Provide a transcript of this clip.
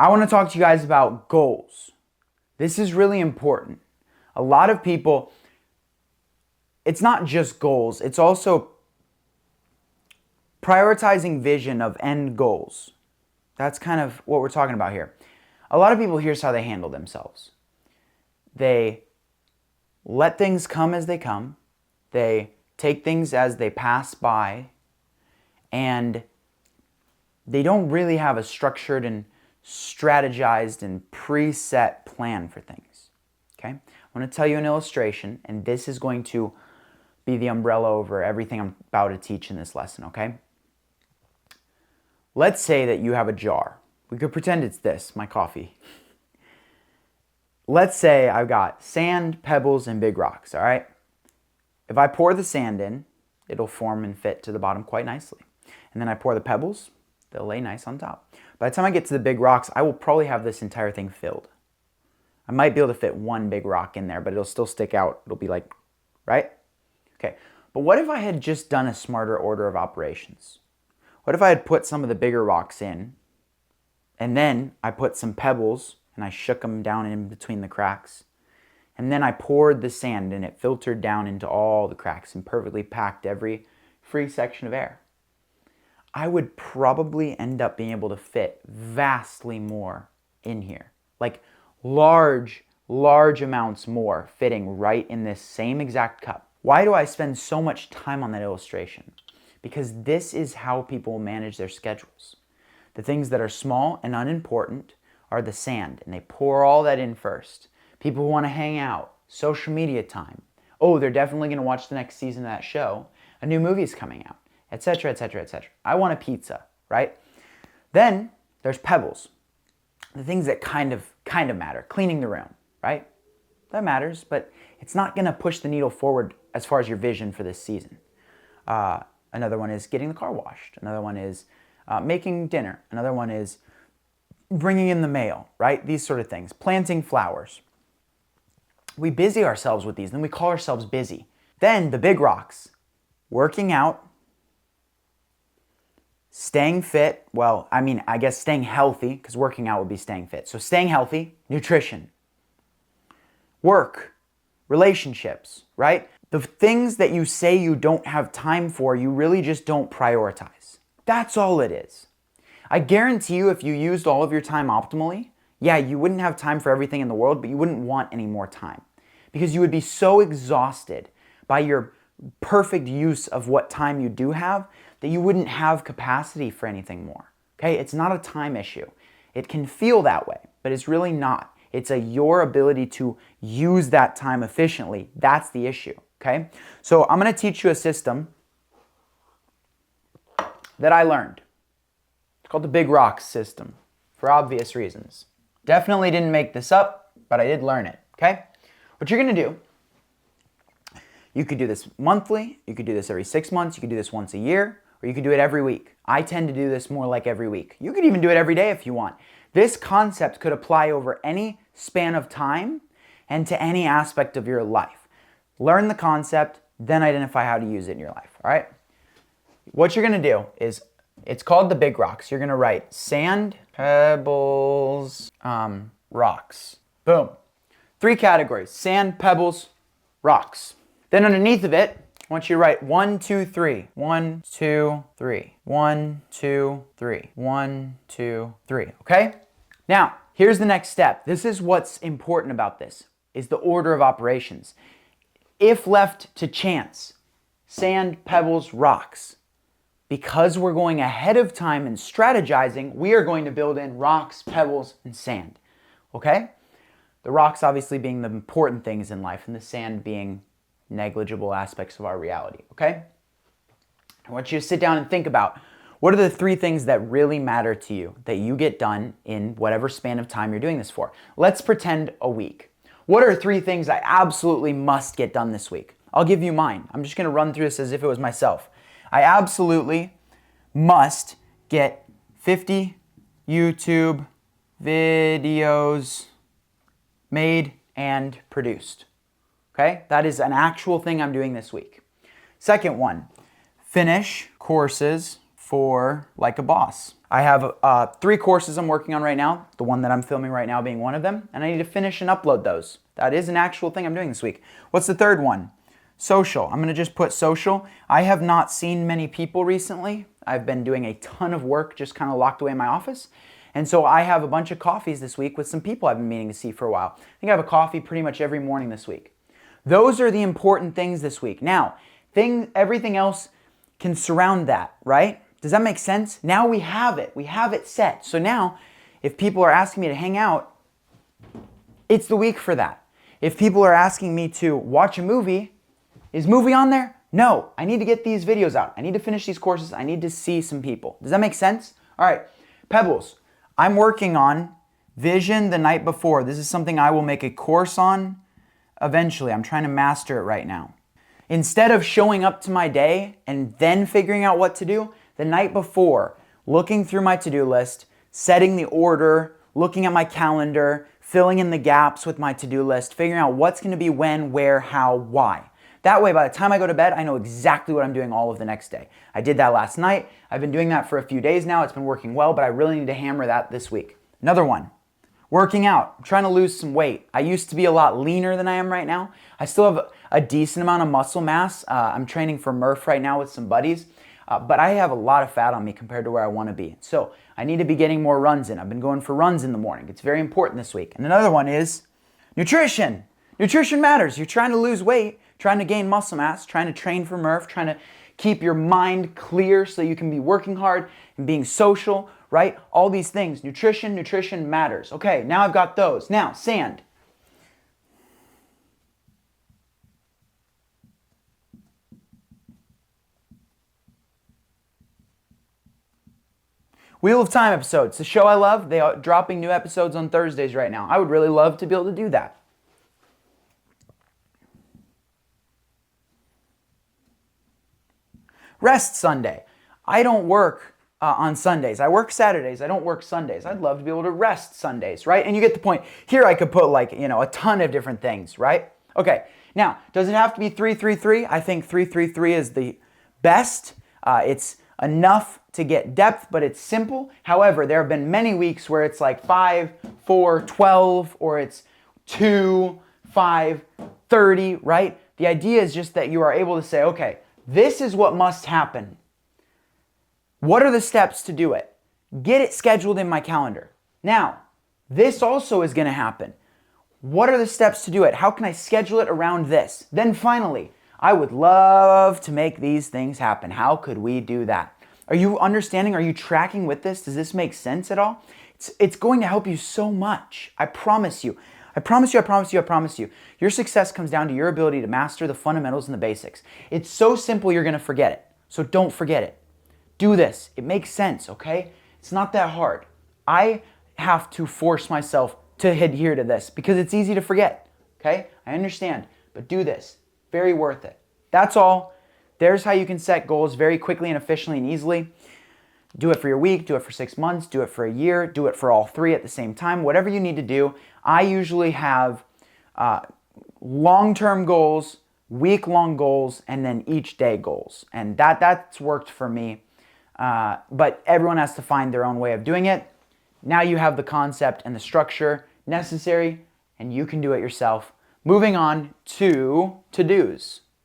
I want to talk to you guys about goals. This is really important. A lot of people, it's not just goals, it's also prioritizing vision of end goals. That's kind of what we're talking about here. A lot of people, here's how they handle themselves. They let things come as they come. They take things as they pass by. And they don't really have a structured and strategized and preset plan for things. Okay? I want to tell you an illustration, and this is going to be the umbrella over everything I'm about to teach in this lesson, okay? Let's say that you have a jar. We could pretend it's this, my coffee. Let's say I've got sand, pebbles, and big rocks, all right? If I pour the sand in, it'll form and fit to the bottom quite nicely. And then I pour the pebbles, they'll lay nice on top. By the time I get to the big rocks, I will probably have this entire thing filled. I might be able to fit one big rock in there, but it'll still stick out. It'll be like, right? Okay, but what if I had just done a smarter order of operations? What if I had put some of the bigger rocks in, and then I put some pebbles, and I shook them down in between the cracks, and then I poured the sand, and it filtered down into all the cracks and perfectly packed every free section of air? I would probably end up being able to fit vastly more in here. Like large amounts more fitting right in this same exact cup. Why do I spend so much time on that illustration? Because this is how people manage their schedules. The things that are small and unimportant are the sand, and they pour all that in first. People who want to hang out, social media time. Oh, they're definitely going to watch the next season of that show. A new movie's coming out, etc., etc., etc. I want a pizza, right? Then there's pebbles. The things that kind of matter. Cleaning the room, right? That matters, but it's not going to push the needle forward as far as your vision for this season. Another one is getting the car washed. Another one is making dinner. Another one is bringing in the mail, right? These sort of things. Planting flowers. We busy ourselves with these, then we call ourselves busy. Then the big rocks. Working out. Staying fit. Well, I guess staying healthy, because working out would be staying fit. So staying healthy, nutrition, work, relationships, right? The things that you say you don't have time for, you really just don't prioritize. That's all it is. I guarantee you if you used all of your time optimally, yeah, you wouldn't have time for everything in the world, but you wouldn't want any more time. Because you would be so exhausted by your perfect use of what time you do have that you wouldn't have capacity for anything more. Okay? It's not a time issue. It can feel that way, but it's really not. It's your ability to use that time efficiently. That's the issue. Okay? So I'm going to teach you a system that I learned. It's called the Big Rocks system for obvious reasons. Definitely didn't make this up, but I did learn it. Okay? What you're going to do, you could do this monthly, you could do this every 6 months, you could do this once a year, or you could do it every week. I tend to do this more like every week. You could even do it every day if you want. This concept could apply over any span of time and to any aspect of your life. Learn the concept, then identify how to use it in your life, all right? What you're going to do is, it's called the Big Rocks. You're going to write sand, pebbles, rocks. Boom. 3 categories: sand, pebbles, rocks. Then underneath of it, I want you to write 1, 2, 3. 1, 2, 3. 1, 2, 3. 1, 2, 3. Okay? Now, here's the next step. This is what's important about this, is the order of operations. If left to chance, sand, pebbles, rocks. Because we're going ahead of time and strategizing, we are going to build in rocks, pebbles, and sand. Okay? The rocks obviously being the important things in life, and the sand being negligible aspects of our reality. Okay? I want you to sit down and think about, what are the 3 things that really matter to you that you get done in whatever span of time you're doing this for? Let's pretend a week. What are 3 things I absolutely must get done this week? I'll give you mine. I'm just going to run through this as if it was myself. I absolutely must get 50 YouTube videos made and produced. Okay? That is an actual thing I'm doing this week. Second one, finish courses for Like a Boss. I have 3 courses I'm working on right now, the one that I'm filming right now being one of them, and I need to finish and upload those. That is an actual thing I'm doing this week. What's the third one? Social. I'm going to just put social. I have not seen many people recently. I've been doing a ton of work just kind of locked away in my office. And so I have a bunch of coffees this week with some people I've been meaning to see for a while. I think I have a coffee pretty much every morning this week. Those are the important things this week. Now, everything else can surround that, right? Does that make sense? Now we have it. We have it set. So now, if people are asking me to hang out, it's the week for that. If people are asking me to watch a movie, is movie on there? No, I need to get these videos out. I need to finish these courses. I need to see some people. Does that make sense? All right, Pebbles. I'm working on Vision the night before. This is something I will make a course on eventually. I'm trying to master it right now. Instead of showing up to my day and then figuring out what to do, the night before, looking through my to-do list, setting the order, looking at my calendar, filling in the gaps with my to-do list, figuring out what's going to be when, where, how, why. That way, by the time I go to bed, I know exactly what I'm doing all of the next day. I did that last night. I've been doing that for a few days now. It's been working well, but I really need to hammer that this week. Another one, working out. I'm trying to lose some weight. I used to be a lot leaner than I am right now. I still have a decent amount of muscle mass. I'm training for Murph right now with some buddies, but I have a lot of fat on me compared to where I want to be. So I need to be getting more runs in. I've been going for runs in the morning. It's very important this week. And another one is nutrition. Nutrition matters. You're trying to lose weight, trying to gain muscle mass, trying to train for Murph, trying to keep your mind clear so you can be working hard and being social, right? All these things. Nutrition matters. Okay, now I've got those. Now, sand. Wheel of Time episodes, the show I love. They are dropping new episodes on Thursdays right now. I would really love to be able to do that. Rest Sunday. I don't work on Sundays. I work Saturdays. I don't work Sundays. I'd love to be able to rest Sundays, right? And you get the point. Here I could put a ton of different things, right? Okay, now, does it have to be 3-3-3? I think 3-3-3 is the best. It's enough to get depth, but it's simple. However, there have been many weeks where it's like 5-4-12, or it's 2-5-30, right? The idea is just that you are able to say, okay, this is what must happen. What are the steps to do it? Get it scheduled in my calendar. Now, this also is going to happen. What are the steps to do it? How can I schedule it around this? Then finally, I would love to make these things happen. How could we do that? Are you understanding? Are you tracking with this? Does this make sense at all? It's going to help you so much. I promise you. I promise you, I promise you, I promise you. Your success comes down to your ability to master the fundamentals and the basics. It's so simple you're going to forget it. So don't forget it. Do this. It makes sense, okay? It's not that hard. I have to force myself to adhere to this because it's easy to forget, okay? I understand, but do this. Very worth it. That's all. There's how you can set goals very quickly and efficiently and easily. Do it for your week, do it for 6 months, do it for a year, do it for all 3 at the same time, whatever you need to do. I usually have long-term goals, week-long goals, and then each day goals. And that's worked for me. But everyone has to find their own way of doing it. Now you have the concept and the structure necessary, and you can do it yourself. Moving on to to-dos.